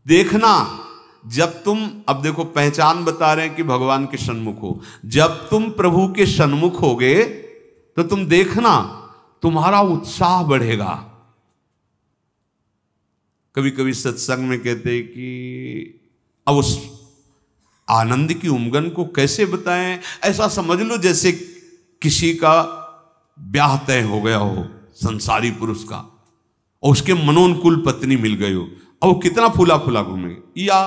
देखना, जब तुम, अब देखो पहचान बता रहे हैं कि भगवान के सन्मुख हो, जब तुम प्रभु के सन्मुख होगे तो तुम देखना तुम्हारा उत्साह बढ़ेगा। कभी कभी सत्संग में कहते हैं कि अब उस आनंद की उमंग को कैसे बताएं, ऐसा समझ लो जैसे किसी का ब्याह तय हो गया हो संसारी पुरुष का, और उसके मनोनुकूल पत्नी मिल गई हो, और वो कितना फूला फूला घूमेगी, या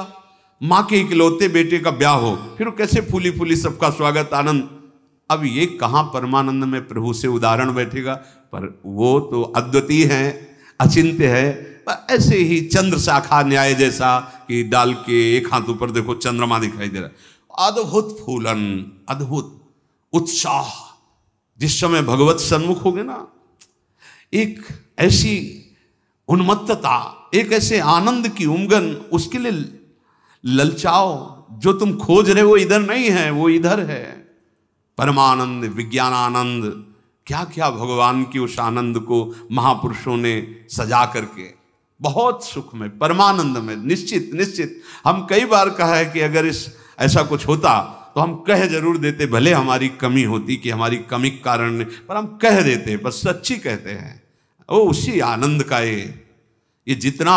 माँ के इकलौते बेटे का ब्याह हो, फिर वो कैसे फूली फूली सबका स्वागत आनंद। अब ये कहाँ परमानंद में प्रभु से उदाहरण बैठेगा, पर वो तो अद्वितीय है, अचिंत्य है। पर ऐसे ही चंद्र शाखा न्याय जैसा कि डाल के एक हाथ ऊपर देखो चंद्रमा दिखाई दे रहा है, अद्भुत फूलन, अद्भुत उत्साह। जिस समय भगवत सन्मुख होगे ना, एक ऐसी उन्मत्तता, एक ऐसे आनंद की उमंग, उसके लिए ललचाओ। जो तुम खोज रहे हो वो इधर नहीं है, वो इधर है। परमानंद, विज्ञानानंद, क्या क्या भगवान की उस आनंद को महापुरुषों ने सजा करके, बहुत सुख में, परमानंद में, निश्चित निश्चित। हम कई बार कहा है कि अगर इस ऐसा कुछ होता तो हम कह जरूर देते, भले हमारी कमी होती कि हमारी कमी के कारण नहीं, पर हम कह देते, पर सच्ची कहते हैं। वो उसी आनंद का ये जितना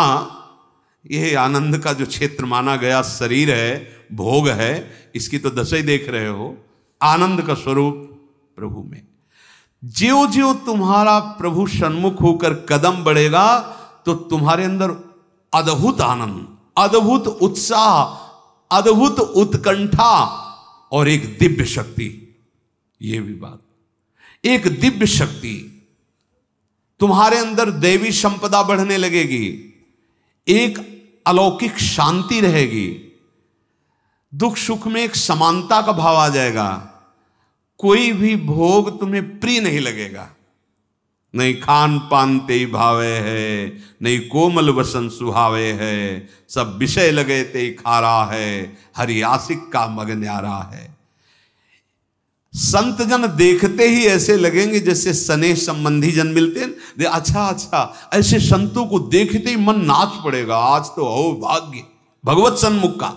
ये आनंद का जो क्षेत्र माना गया शरीर है, भोग है, इसकी तो दशा ही देख रहे हो। आनंद का स्वरूप प्रभु में, ज्यों ज्यों तुम्हारा प्रभु सन्मुख होकर कदम बढ़ेगा तो तुम्हारे अंदर अद्भुत आनंद, अद्भुत उत्साह, अद्भुत उत्कंठा और एक दिव्य शक्ति। ये भी बात, एक दिव्य शक्ति तुम्हारे अंदर, दैवी संपदा बढ़ने लगेगी, एक अलौकिक शांति रहेगी, दुख सुख में एक समानता का भाव आ जाएगा। कोई भी भोग तुम्हें प्रिय नहीं लगेगा, नहीं खान पान ते भावे है, नहीं कोमल वसन सुहावे है, सब विषय लगे ते खारा है, हरि आशिक का मग न्यारा है। संत जन देखते ही ऐसे लगेंगे जैसे स्नेह संबंधी जन मिलते हैं। अच्छा अच्छा, ऐसे संतों को देखते ही मन नाच पड़ेगा, आज तो हो भाग्य भगवत सन्मुख का,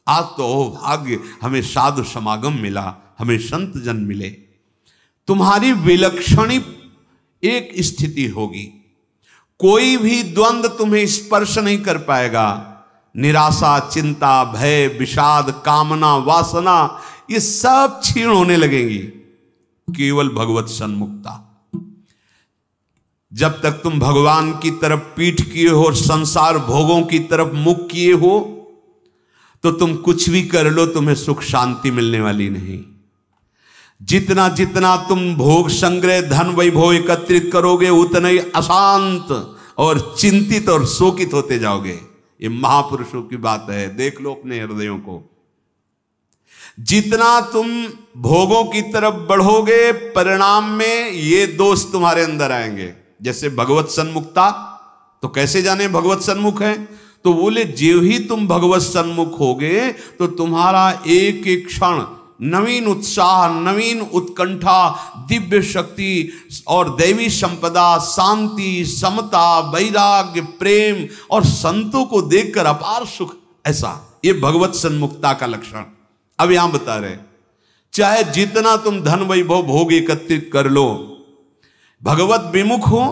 आज तो हो भाग्य, हमें साधु समागम मिला, हमें संत जन मिले। तुम्हारी विलक्षणी एक स्थिति होगी, कोई भी द्वंद्व तुम्हें स्पर्श नहीं कर पाएगा। निराशा, चिंता, भय, विषाद, कामना, वासना, ये सब क्षीण होने लगेंगी, केवल भगवत सन्मुखता। जब तक तुम भगवान की तरफ पीठ किए हो और संसार भोगों की तरफ मुख किए हो, तो तुम कुछ भी कर लो, तुम्हें सुख शांति मिलने वाली नहीं। जितना जितना तुम भोग संग्रह, धन वैभव एकत्रित करोगे, उतना ही अशांत और चिंतित और शोकित होते जाओगे। ये महापुरुषों की बात है, देख लो अपने हृदयों को। जितना तुम भोगों की तरफ बढ़ोगे, परिणाम में ये दोष तुम्हारे अंदर आएंगे। जैसे भगवत सन्मुखता, तो कैसे जाने भगवत सन्मुख है? तो बोले ज्यों ही तुम भगवत सन्मुख होगे तो तुम्हारा एक एक क्षण नवीन उत्साह, नवीन उत्कंठा, दिव्य शक्ति और दैवी संपदा, शांति, समता, वैराग्य, प्रेम और संतों को देखकर अपार सुख, ऐसा ये भगवत सन्मुखता का लक्षण। अब यहां बता रहे, चाहे जितना तुम धन वैभव भोग एकत्रित कर लो, भगवत विमुख हो,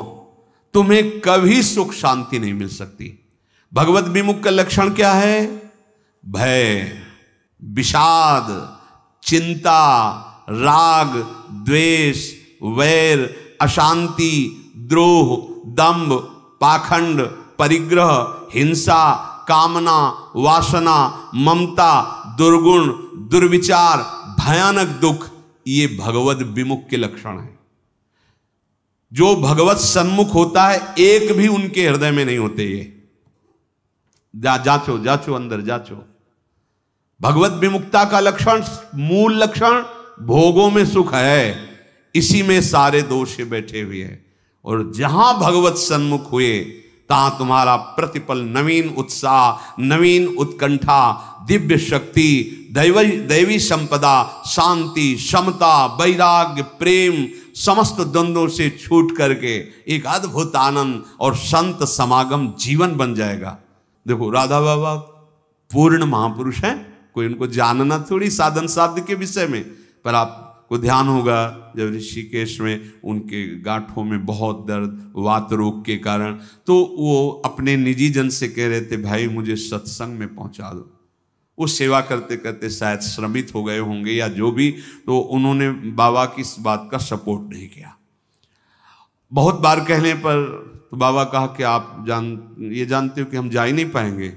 तुम्हें कभी सुख शांति नहीं मिल सकती। भगवत विमुख का लक्षण क्या है? भय, विषाद, चिंता, राग, द्वेष, वैर, अशांति, द्रोह, दंभ, पाखंड, परिग्रह, हिंसा, कामना, वासना, ममता, दुर्गुण, दुर्विचार, भयानक दुख, ये भगवत विमुख के लक्षण हैं। जो भगवत सन्मुख होता है, एक भी उनके हृदय में नहीं होते। ये जाचो जाचो, अंदर जाचो। भगवत विमुक्ता का लक्षण, मूल लक्षण, भोगों में सुख है, इसी में सारे दोष बैठे हुए हैं। और जहां भगवत सन्मुख हुए, तहां तुम्हारा प्रतिपल नवीन उत्साह, नवीन उत्कंठा, दिव्य शक्ति, दैवी संपदा, शांति, समता, वैराग्य, प्रेम, समस्त द्वंद्वों से छूट करके एक अद्भुत आनंद और संत समागम जीवन बन जाएगा। देखो राधा बाबा पूर्ण महापुरुष हैं, कोई उनको जानना थोड़ी साधन साध्य के विषय में, पर आपको ध्यान होगा जब ऋषिकेश में उनके गांठों में बहुत दर्द वात रोग के कारण, तो वो अपने निजी जन से कह रहे थे भाई मुझे सत्संग में पहुंचा दो। वो सेवा करते करते शायद श्रमित हो गए होंगे या जो भी, तो उन्होंने बाबा की इस बात का सपोर्ट नहीं किया। बहुत बार कहने पर तो बाबा कहा कि आप ये जानते हो कि हम जा ही नहीं पाएंगे।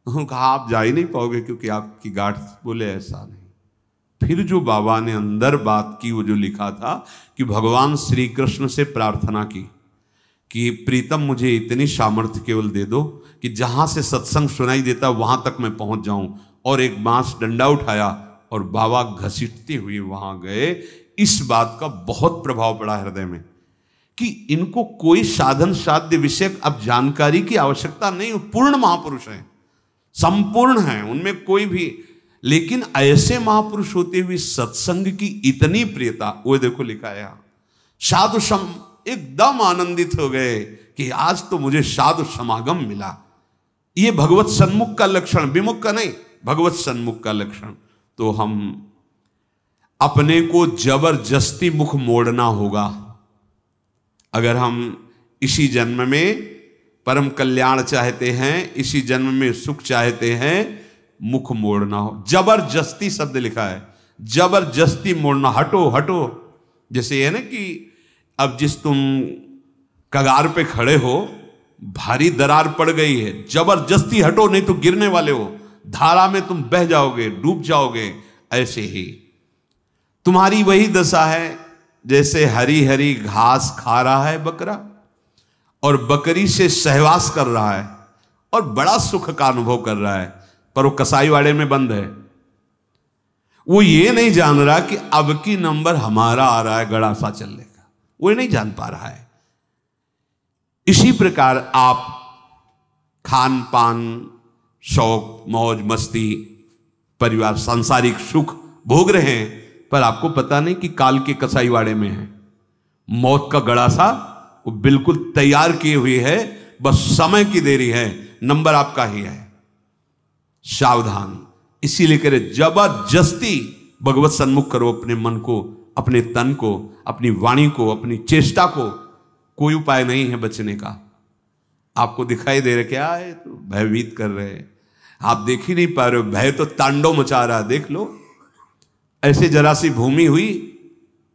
उन्होंने कहा आप जा ही नहीं पाओगे क्योंकि आपकी गांठ, बोले ऐसा नहीं। फिर जो बाबा ने अंदर बात की, वो जो लिखा था कि भगवान श्री कृष्ण से प्रार्थना की कि प्रीतम मुझे इतनी सामर्थ्य केवल दे दो कि जहां से सत्संग सुनाई देता वहां तक मैं पहुंच जाऊं, और एक बांस डंडा उठाया और बाबा घसीटते हुए वहां गए। इस बात का बहुत प्रभाव पड़ा हृदय में कि इनको कोई साधन साध्य विषयक अब जानकारी की आवश्यकता नहीं, पूर्ण महापुरुष हैं, संपूर्ण हैं, उनमें कोई भी, लेकिन ऐसे महापुरुष होते हुए सत्संग की इतनी प्रियता, वो देखो लिखा है साधु सम, एकदम आनंदित हो गए कि आज तो मुझे साधु समागम मिला। ये भगवत सन्मुख का लक्षण, विमुख का नहीं, भगवत सन्मुख का लक्षण। तो हम अपने को जबरदस्ती मुख मोड़ना होगा। अगर हम इसी जन्म में परम कल्याण चाहते हैं, इसी जन्म में सुख चाहते हैं, मुख मोड़ना हो। जबरदस्ती शब्द लिखा है, जबरदस्ती मोड़ना, हटो हटो। जैसे है ना कि अब जिस तुम कगार पे खड़े हो, भारी दरार पड़ गई है, जबरदस्ती हटो नहीं तो गिरने वाले हो, धारा में तुम बह जाओगे, डूब जाओगे। ऐसे ही तुम्हारी वही दशा है जैसे हरी हरी घास खा रहा है बकरा और बकरी से सहवास कर रहा है और बड़ा सुख का अनुभव कर रहा है, पर वो कसाईवाड़े में बंद है। वो ये नहीं जान रहा कि अब की नंबर हमारा आ रहा है गड़ासा चलने का, वो नहीं जान पा रहा है। इसी प्रकार आप खान पान, शौक, मौज मस्ती, परिवार, सांसारिक सुख भोग रहे हैं, पर आपको पता नहीं कि काल के कसाईवाड़े में है। मौत का गड़ासा वो बिल्कुल तैयार किए हुए है, बस समय की देरी है, नंबर आपका ही है। सावधान। इसीलिए करे जबरदस्ती भगवत सन्मुख करो अपने मन को, अपने तन को, अपनी वाणी को, अपनी चेष्टा को। कोई उपाय नहीं है बचने का। आपको दिखाई दे रहा क्या है, तो भयभीत कर रहे हैं, आप देख ही नहीं पा रहे हो, भय तो तांडव मचा रहा है। देख लो, ऐसे जरा सी भूमि हुई,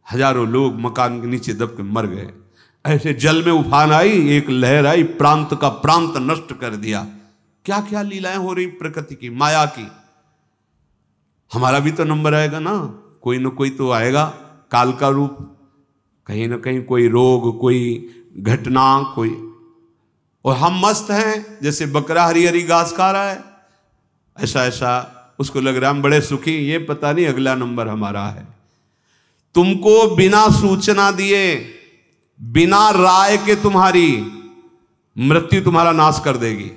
हजारों लोग मकान के नीचे दब के मर गए। ऐसे जल में उफान आई, एक लहर आई, प्रांत का प्रांत नष्ट कर दिया। क्या क्या लीलाएं हो रही प्रकृति की, माया की। हमारा भी तो नंबर आएगा ना कोई तो आएगा, काल का रूप, कहीं ना कहीं कोई रोग, कोई घटना, कोई, और हम मस्त हैं जैसे बकरा हरी हरी घास खा रहा है। ऐसा उसको लग रहा है हम बड़े सुखी, ये पता नहीं अगला नंबर हमारा है। तुमको बिना सूचना दिए, बिना राय के तुम्हारी मृत्यु तुम्हारा नाश कर देगी।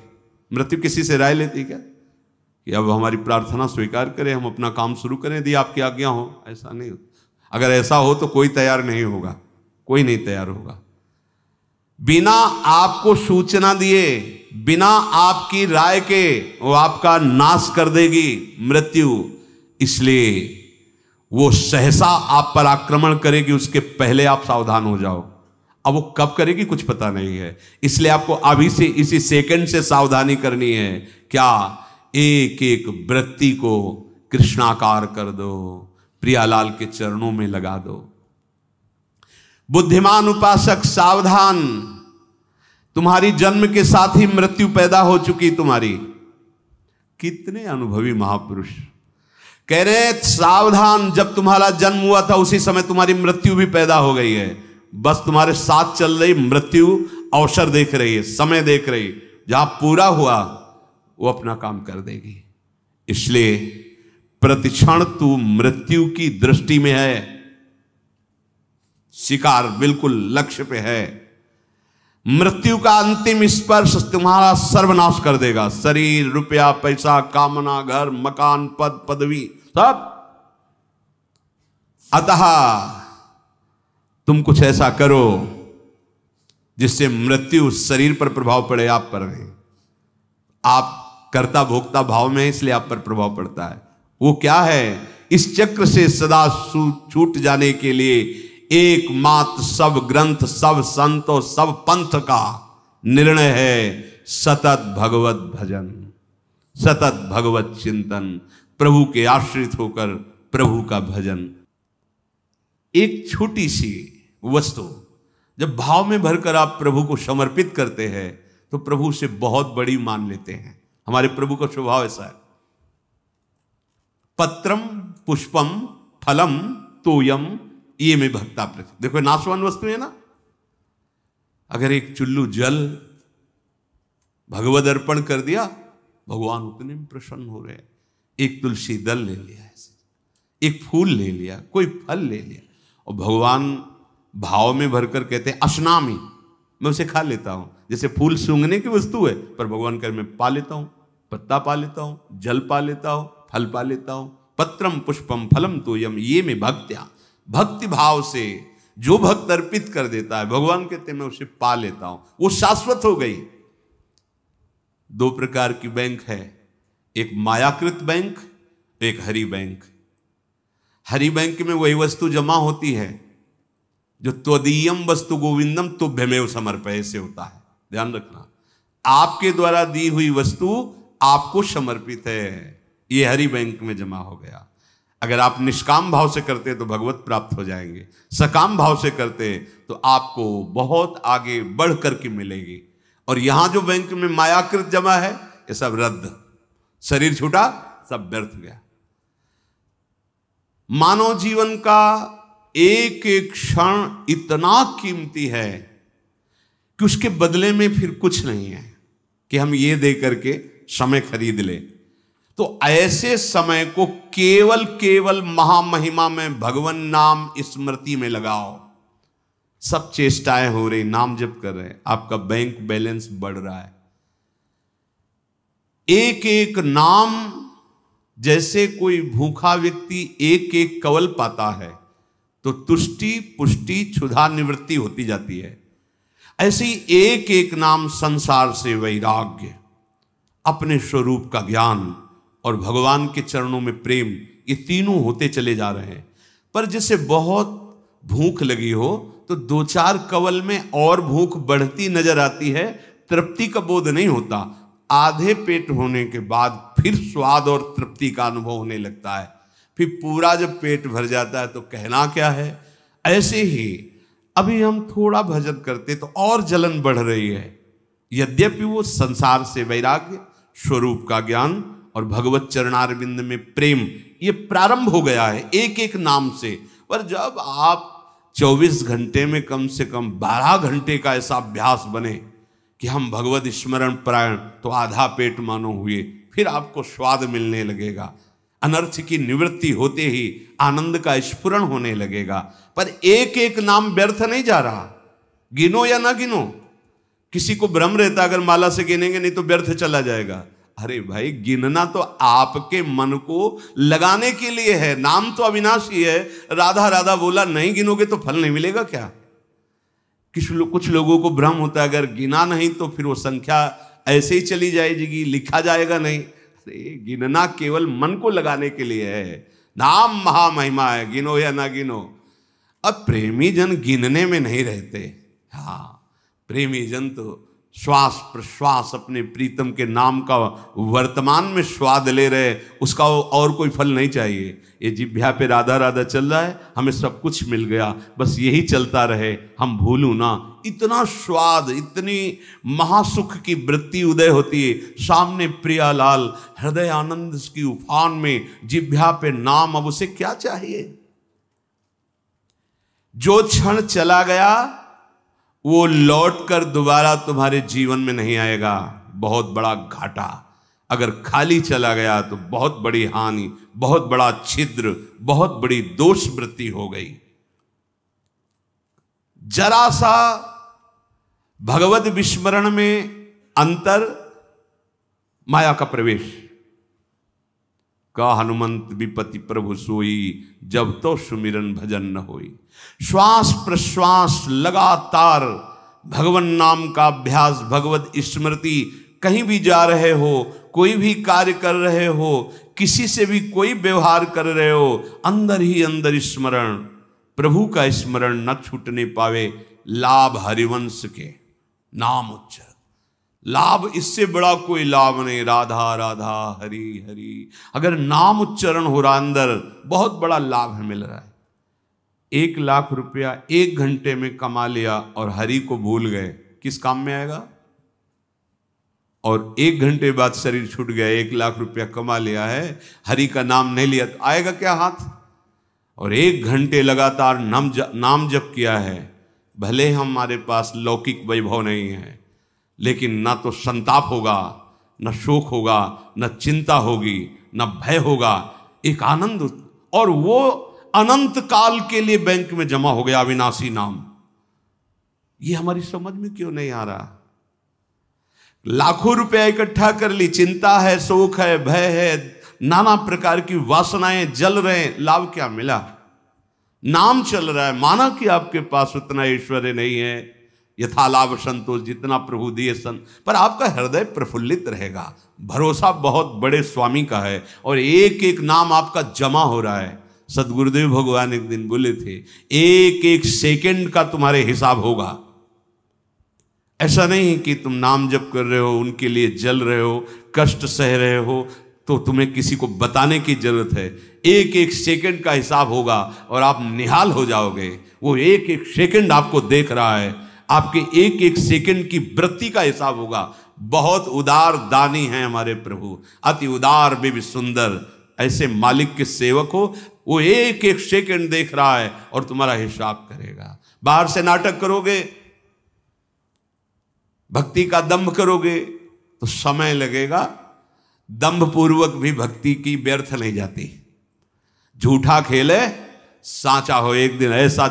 मृत्यु किसी से राय लेती क्या कि अब हमारी प्रार्थना स्वीकार करें, हम अपना काम शुरू करें, यदि आपकी आज्ञा हो? ऐसा नहीं होता। अगर ऐसा हो तो कोई तैयार नहीं होगा, कोई नहीं तैयार होगा। बिना आपको सूचना दिए, बिना आपकी राय के वो आपका नाश कर देगी मृत्यु। इसलिए वो सहसा आप पर आक्रमण करेगी, उसके पहले आप सावधान हो जाओ। अब वो कब करेगी कुछ पता नहीं है, इसलिए आपको अभी से, इसी सेकंड से सावधानी करनी है। क्या? एक एक वृत्ति को कृष्णाकार कर दो, प्रियालाल के चरणों में लगा दो। बुद्धिमान उपासक सावधान, तुम्हारी जन्म के साथ ही मृत्यु पैदा हो चुकी तुम्हारी। कितने अनुभवी महापुरुष कह रहे सावधान, जब तुम्हारा जन्म हुआ था उसी समय तुम्हारी मृत्यु भी पैदा हो गई है। बस तुम्हारे साथ चल रही मृत्यु अवसर देख रही है, समय देख रही, जहां पूरा हुआ वो अपना काम कर देगी। इसलिए प्रतिक्षण तू मृत्यु की दृष्टि में है, शिकार बिल्कुल लक्ष्य पे है। मृत्यु का अंतिम स्पर्श तुम्हारा सर्वनाश कर देगा। शरीर, रुपया, पैसा, कामना, घर, मकान, पद, पदवी, सब। अतः तुम कुछ ऐसा करो जिससे मृत्यु शरीर पर प्रभाव पड़े, आप पर नहीं। आप कर्ता भोक्ता भाव में, इसलिए आप पर प्रभाव पड़ता है। वो क्या है? इस चक्र से सदा छूट जाने के लिए एकमात्र सब ग्रंथ, सब संतों, सब पंथ का निर्णय है सतत भगवत भजन, सतत भगवत चिंतन, प्रभु के आश्रित होकर प्रभु का भजन। एक छोटी सी वस्तु जब भाव में भरकर आप प्रभु को समर्पित करते हैं तो प्रभु से बहुत बड़ी मान लेते हैं। हमारे प्रभु का स्वभाव ऐसा है। पत्रम पुष्पम फलम तोयम ये में भक्ता प्रति। देखो नाशवान वस्तु है ना। अगर एक चुल्लू जल भगवद अर्पण कर दिया, भगवान उतने में प्रसन्न हो रहे हैं। एक तुलसी दल ले लिया, ऐसे एक फूल ले लिया, कोई फल ले लिया, और भगवान भाव में भरकर कहते हैं अशनामी, मैं उसे खा लेता हूं। जैसे फूल सूंघने की वस्तु है, पर भगवान कर मैं पा लेता हूं, पत्ता पा लेता हूं, जल पा लेता हूं, फल पा लेता हूं। पत्रम पुष्पम फलम तोयम ये में भक्त्या, भक्ति भाव से जो भक्त अर्पित कर देता है, भगवान कहते हैं मैं उसे पा लेता हूं, वो शाश्वत हो गई। दो प्रकार की बैंक है, एक मायाकृत बैंक, एक हरि बैंक। हरि बैंक में वही वस्तु जमा होती है जो त्वदीयम वस्तु गोविंदम तुभ्यमेव समर्पय से होता है। ध्यान रखना, आपके द्वारा दी हुई वस्तु आपको समर्पित है, ये हरि बैंक में जमा हो गया। अगर आप निष्काम भाव से करते तो भगवत प्राप्त हो जाएंगे, सकाम भाव से करते तो आपको बहुत आगे बढ़ करके मिलेगी। और यहां जो बैंक में मायाकृत जमा है ये सब रद्द, शरीर छूटा, सब व्यर्थ गया। मानव जीवन का एक एक क्षण इतना कीमती है कि उसके बदले में फिर कुछ नहीं है कि हम ये दे करके समय खरीद ले। तो ऐसे समय को केवल केवल महामहिमा में भगवान नाम स्मृति में लगाओ। सब चेष्टाएं हो रही, नाम जप कर रहे हैं, आपका बैंक बैलेंस बढ़ रहा है। एक एक नाम, जैसे कोई भूखा व्यक्ति एक एक कवल पाता है तो तुष्टि पुष्टि क्षुधा निवृत्ति होती जाती है, ऐसे ही एक एक नाम संसार से वैराग्य, अपने स्वरूप का ज्ञान और भगवान के चरणों में प्रेम, ये तीनों होते चले जा रहे हैं। पर जैसे बहुत भूख लगी हो तो दो चार कवल में और भूख बढ़ती नजर आती है, तृप्ति का बोध नहीं होता। आधे पेट होने के बाद फिर स्वाद और तृप्ति का अनुभव होने लगता है। फिर पूरा जब पेट भर जाता है तो कहना क्या है। ऐसे ही अभी हम थोड़ा भजन करते तो और जलन बढ़ रही है। यद्यपि वो संसार से वैराग्य, स्वरूप का ज्ञान और भगवत चरणारविंद में प्रेम, ये प्रारंभ हो गया है एक एक नाम से। पर जब आप 24 घंटे में कम से कम 12 घंटे का ऐसा अभ्यास बने कि हम भगवत स्मरण परायण, तो आधा पेट मानो हुए, फिर आपको स्वाद मिलने लगेगा। अनर्थ की निवृत्ति होते ही आनंद का स्फुरण होने लगेगा। पर एक एक नाम व्यर्थ नहीं जा रहा, गिनो या ना गिनो। किसी को भ्रम रहता अगर माला से गिनेंगे नहीं तो व्यर्थ चला जाएगा। अरे भाई, गिनना तो आपके मन को लगाने के लिए है। नाम तो अविनाशी है। राधा राधा बोला, नहीं गिनोगे तो फल नहीं मिलेगा क्या? कुछ लोगों को भ्रम होता है अगर गिना नहीं तो फिर वो संख्या ऐसे ही चली जाएगी, लिखा जाएगा नहीं। अरे गिनना केवल मन को लगाने के लिए है। नाम महामहिमा है, गिनो या ना गिनो। अब प्रेमी जन गिनने में नहीं रहते। हाँ, प्रेमी जन तो श्वास प्रश्वास अपने प्रीतम के नाम का वर्तमान में स्वाद ले रहे, उसका और कोई फल नहीं चाहिए। ये जिह्वा पे राधा राधा चल रहा है, हमें सब कुछ मिल गया, बस यही चलता रहे, हम भूलूं ना। इतना स्वाद, इतनी महासुख की वृत्ति उदय होती है। सामने प्रियालाल हृदय आनंद की उफान में, जिह्वा पे नाम, अब उसे क्या चाहिए? जो क्षण चला गया वो लौट कर दोबारा तुम्हारे जीवन में नहीं आएगा, बहुत बड़ा घाटा। अगर खाली चला गया तो बहुत बड़ी हानि, बहुत बड़ा छिद्र, बहुत बड़ी दोष वृत्ति हो गई। जरा सा भगवत विस्मरण में अंतर, माया का प्रवेश। का हनुमंत विपति प्रभु सोई, जब तो सुमिरन भजन न होई। श्वास प्रश्वास लगातार भगवन नाम का अभ्यास, भगवत स्मृति कहीं भी जा रहे हो, कोई भी कार्य कर रहे हो, किसी से भी कोई व्यवहार कर रहे हो, अंदर ही अंदर स्मरण, प्रभु का स्मरण न छूटने पावे। लाभ हरिवंश के नाम उच्चारण, लाभ इससे बड़ा कोई लाभ नहीं। राधा राधा हरि हरि, अगर नाम उच्चारण हो रहा अंदर, बहुत बड़ा लाभ मिल रहा है। 1 लाख रुपया 1 घंटे में कमा लिया और हरि को भूल गए, किस काम में आएगा? और 1 घंटे बाद शरीर छूट गया, 1 लाख रुपया कमा लिया है, हरि का नाम नहीं लिया, तो आएगा क्या हाथ? और 1 घंटे लगातार नाम जप किया है, भले हमारे पास लौकिक वैभव नहीं है, लेकिन ना तो संताप होगा, न शोक होगा, न चिंता होगी, न भय होगा, एक आनंद, और वो अनंत काल के लिए बैंक में जमा हो गया अविनाशी नाम। ये हमारी समझ में क्यों नहीं आ रहा? लाखों रुपया इकट्ठा कर ली, चिंता है, शोक है, भय है, नाना प्रकार की वासनाएं जल रहे हैं, लाभ क्या मिला? नाम चल रहा है, माना कि आपके पास उतना ऐश्वर्य नहीं है, यथा लाभ संतोष, जितना प्रभु दिए सन, पर आपका हृदय प्रफुल्लित रहेगा, भरोसा बहुत बड़े स्वामी का है, और एक एक नाम आपका जमा हो रहा है। सदगुरुदेव भगवान एक दिन बोले थे, एक एक सेकंड का तुम्हारे हिसाब होगा। ऐसा नहीं कि तुम नाम जप कर रहे हो, उनके लिए जल रहे हो, कष्ट सह रहे हो, तो तुम्हें किसी को बताने की जरूरत है। एक एक सेकंड का हिसाब होगा और आप निहाल हो जाओगे। वो एक एक सेकंड आपको देख रहा है, आपके एक एक सेकंड की वृत्ति का हिसाब होगा। बहुत उदार दानी हैं हमारे प्रभु, अति उदार भी सुंदर। ऐसे मालिक के सेवक हो, वो एक एक सेकंड देख रहा है और तुम्हारा हिसाब करेगा। बाहर से नाटक करोगे, भक्ति का दंभ करोगे तो समय लगेगा, दंभ पूर्वक भी भक्ति की व्यर्थ नहीं जाती। झूठा खेले साचा हो, एक दिन ऐसा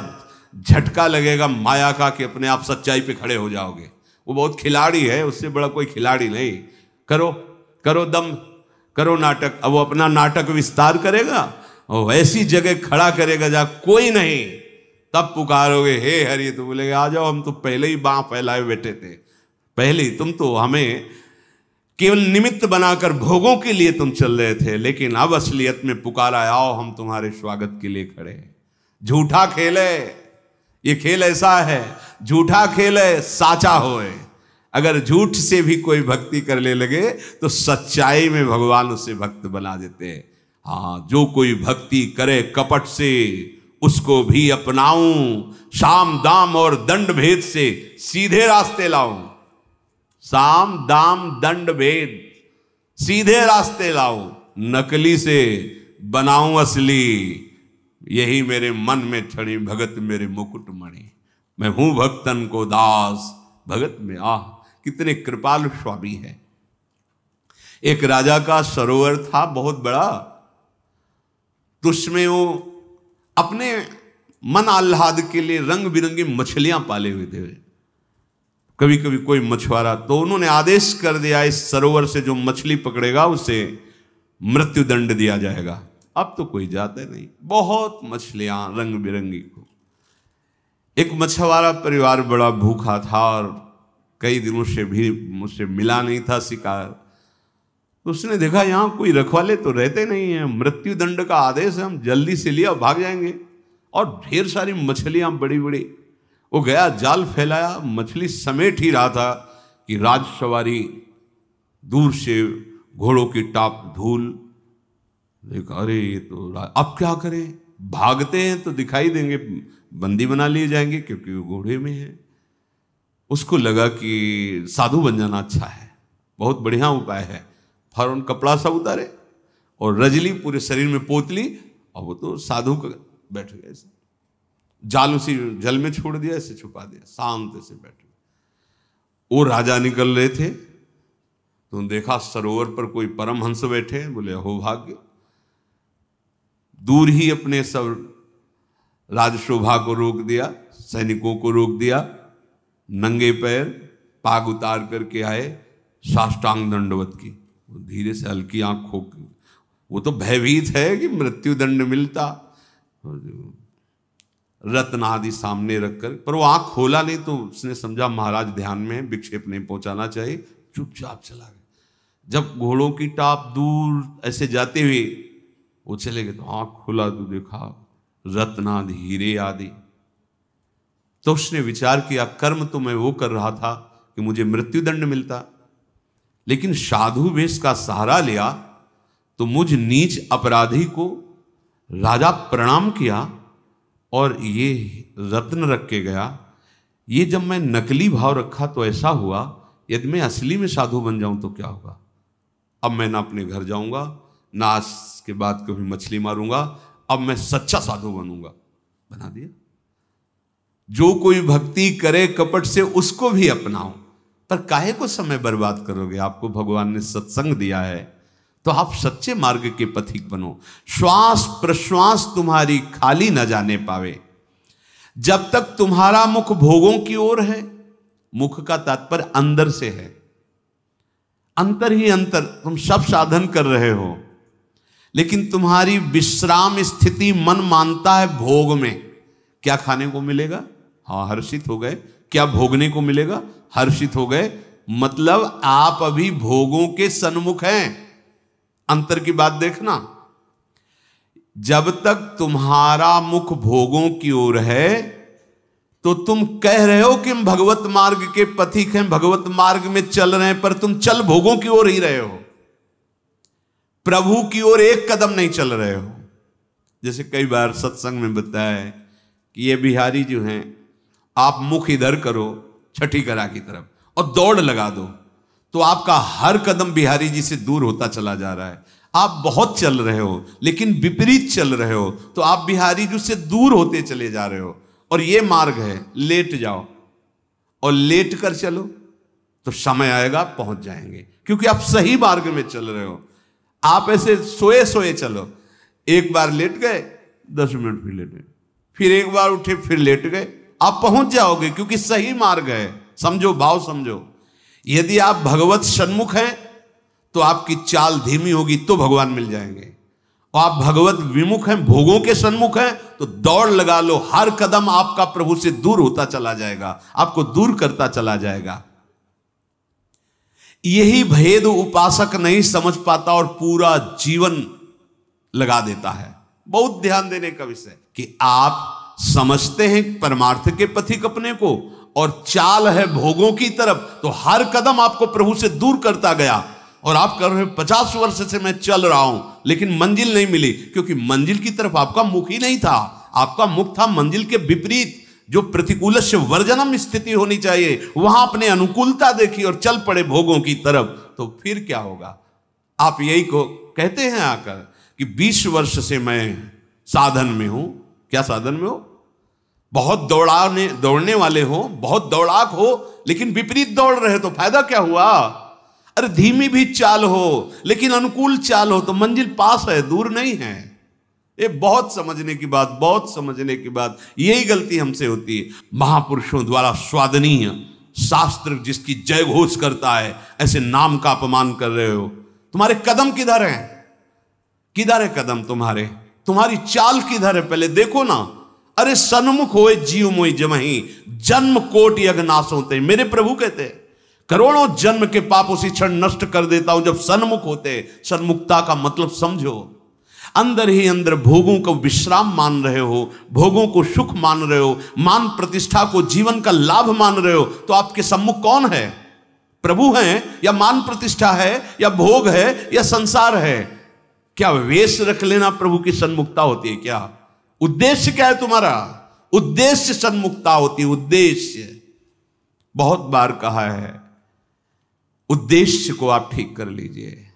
झटका लगेगा माया का कि अपने आप सच्चाई पे खड़े हो जाओगे। वो बहुत खिलाड़ी है, उससे बड़ा कोई खिलाड़ी नहीं। करो करो दम, करो नाटक। अब वो अपना नाटक विस्तार करेगा और ऐसी जगह खड़ा करेगा जहां कोई नहीं, तब पुकारोगे हे हरि, तो बोलेगे आ जाओ, हम तो पहले ही बांह फैलाए बैठे थे, पहले ही तुम तो हमें केवल निमित्त बनाकर भोगों के लिए तुम चल रहे थे, लेकिन अब असलियत में पुकारा, आओ हम तुम्हारे स्वागत के लिए खड़े हैं। झूठा खेल है ये, खेल ऐसा है, झूठा खेल है साचा होए। अगर झूठ से भी कोई भक्ति करने लगे तो सच्चाई में भगवान उसे भक्त बना देते हैं। हाँ, जो कोई भक्ति करे कपट से, उसको भी अपनाऊं, साम दाम और दंड भेद से सीधे रास्ते लाऊं। साम दाम दंड भेद, सीधे रास्ते लाऊं, नकली से बनाऊं असली। यही मेरे मन में छड़ी भगत मेरे मुकुट मणि, मैं हूं भक्तन को दास भगत में। आह, कितने कृपालु स्वामी है। एक राजा का सरोवर था बहुत बड़ा, तो उसमें वो अपने मन आह्लाद के लिए रंग बिरंगी मछलियां पाले हुए थे। कभी कभी कोई मछुआरा, तो उन्होंने आदेश कर दिया इस सरोवर से जो मछली पकड़ेगा उसे मृत्यु दंड दिया जाएगा। अब तो कोई जाता नहीं, बहुत मछलियां रंग बिरंगी को। एक मछुआरा परिवार बड़ा भूखा था और कई दिनों से भी मुझसे मिला नहीं था शिकार। तो उसने देखा यहाँ कोई रखवाले तो रहते नहीं है, मृत्यु दंड का आदेश है, हम जल्दी से लिया भाग जाएंगे। और ढेर सारी मछलियां बड़ी बड़ी। वो गया, जाल फैलाया, मछली समेट ही रहा था कि राजसवारी दूर से घोड़ों की टाप धूल देखा, अरे ये तो अब क्या करें, भागते हैं तो दिखाई देंगे, बंदी बना लिए जाएंगे क्योंकि वो घोड़े में है। उसको लगा कि साधु बन जाना अच्छा है, बहुत बढ़िया उपाय है। फौरन कपड़ा सा उतारे और रजली पूरे शरीर में पोतली, और वो तो साधु का बैठ गया, ऐसे जाल उसी जल में छोड़ दिया, ऐसे छुपा दिया, शांत से बैठ गए। वो राजा निकल रहे थे तो देखा सरोवर पर कोई परमहंस बैठे हैं। बोले हो भाग्य। दूर ही अपने सब राजशोभा को रोक दिया, सैनिकों को रोक दिया, नंगे पैर पाग उतार करके आए, साष्टांग दंडवत की। धीरे से हल्की आंख खोक, वो तो भयभीत है कि मृत्यु दंड मिलता, रत्न आदि सामने रखकर, पर वो आंख खोला नहीं। तो उसने समझा महाराज ध्यान में, विक्षेप नहीं पहुंचाना चाहिए, चुपचाप चला गया। जब घोड़ों की टाप दूर ऐसे जाते हुए वो चले गए तो आंख खुला तो देखा रत्नादि हीरे आदि। तो उसने विचार किया कर्म तो मैं वो कर रहा था कि मुझे मृत्युदंड मिलता, लेकिन साधु वेश का सहारा लिया तो मुझ नीच अपराधी को राजा प्रणाम किया और ये रत्न रख के गया। ये जब मैं नकली भाव रखा तो ऐसा हुआ, यदि मैं असली में साधु बन जाऊं तो क्या होगा। अब मैं ना अपने घर जाऊंगा, ना आज के बाद कभी मछली मारूंगा, अब मैं सच्चा साधु बनूंगा। बना दिया। जो कोई भक्ति करे कपट से उसको भी अपनाओ, पर काहे को समय बर्बाद करोगे। आपको भगवान ने सत्संग दिया है तो आप सच्चे मार्ग के पथिक बनो। श्वास प्रश्वास तुम्हारी खाली न जाने पावे। जब तक तुम्हारा मुख भोगों की ओर है, मुख का तात्पर्य अंदर से है, अंतर ही अंतर, तुम सब साधन कर रहे हो लेकिन तुम्हारी विश्राम स्थिति मन मानता है भोग में। क्या खाने को मिलेगा, हाँ हर्षित हो गए। क्या भोगने को मिलेगा, हर्षित हो गए। मतलब आप अभी भोगों के सन्मुख हैं। अंतर की बात देखना। जब तक तुम्हारा मुख भोगों की ओर है तो तुम कह रहे हो कि हम भगवत मार्ग के पथिक हैं, भगवत मार्ग में चल रहे हैं, पर तुम चल भोगों की ओर ही रहे हो, प्रभु की ओर एक कदम नहीं चल रहे हो। जैसे कई बार सत्संग में बताया है कि ये बिहारी जो हैं, आप मुख इधर करो छठी करा की तरफ और दौड़ लगा दो तो आपका हर कदम बिहारी जी से दूर होता चला जा रहा है। आप बहुत चल रहे हो लेकिन विपरीत चल रहे हो तो आप बिहारी जी से दूर होते चले जा रहे हो। और ये मार्ग है, लेट जाओ और लेट कर चलो तो समय आएगा पहुंच जाएंगे, क्योंकि आप सही मार्ग में चल रहे हो। आप ऐसे सोए सोए चलो, एक बार लेट गए 10 मिनट फिर लेटे, फिर एक बार उठे फिर लेट गए, आप पहुंच जाओगे क्योंकि सही मार्ग है। समझो, भाव समझो। यदि आप भगवत सन्मुख हैं तो आपकी चाल धीमी होगी तो भगवान मिल जाएंगे, और आप भगवत विमुख हैं, भोगों के सन्मुख हैं तो दौड़ लगा लो। हर कदम आपका प्रभु से दूर होता चला जाएगा, आपको दूर करता चला जाएगा। यही भेद उपासक नहीं समझ पाता और पूरा जीवन लगा देता है। बहुत ध्यान देने का विषय कि आप समझते हैं परमार्थ के पथिक अपने को और चाल है भोगों की तरफ, तो हर कदम आपको प्रभु से दूर करता गया। और आप कर रहे 50 वर्ष से मैं चल रहा हूं लेकिन मंजिल नहीं मिली, क्योंकि मंजिल की तरफ आपका मुख ही नहीं था। आपका मुख था मंजिल के विपरीत, जो प्रतिकूल से वर्जनम स्थिति होनी चाहिए, वहां अपने अनुकूलता देखी और चल पड़े भोगों की तरफ। तो फिर क्या होगा। आप यही को कहते हैं आकर कि 20 वर्ष से मैं साधन में हूं। क्या साधन में हो? बहुत दौड़ने वाले हो, बहुत दौड़ाक हो, लेकिन विपरीत दौड़ रहे तो फायदा क्या हुआ। अरे धीमी भी चाल हो लेकिन अनुकूल चाल हो तो मंजिल पास है, दूर नहीं है। ये बहुत समझने की बात, बहुत समझने की बात। यही गलती हमसे होती है। महापुरुषों द्वारा स्वादनीय शास्त्र जिसकी जय घोष करता है, ऐसे नाम का अपमान कर रहे हो। तुम्हारे कदम किधर हैं? किधर है कदम तुम्हारे? तुम्हारी चाल किधर है? पहले देखो ना। अरे सन्मुख होए जीव मोई जमही, जन्म कोट यज्ञ नाश होते। मेरे प्रभु कहते हैं करोड़ों जन्म के पाप उसी क्षण नष्ट कर देता हूं जब सन्मुख होते। सन्मुखता का मतलब समझो। अंदर ही अंदर भोगों को विश्राम मान रहे हो, भोगों को सुख मान रहे हो, मान प्रतिष्ठा को जीवन का लाभ मान रहे हो, तो आपके सम्मुख कौन है? प्रभु हैं या मान प्रतिष्ठा है या भोग है या संसार है? क्या वेश रख लेना प्रभु की सन्मुखता होती है क्या? उद्देश्य क्या है तुम्हारा? उद्देश्य सन्मुखता होती है। उद्देश्य बहुत बार कहा है, उद्देश्य को आप ठीक कर लीजिए।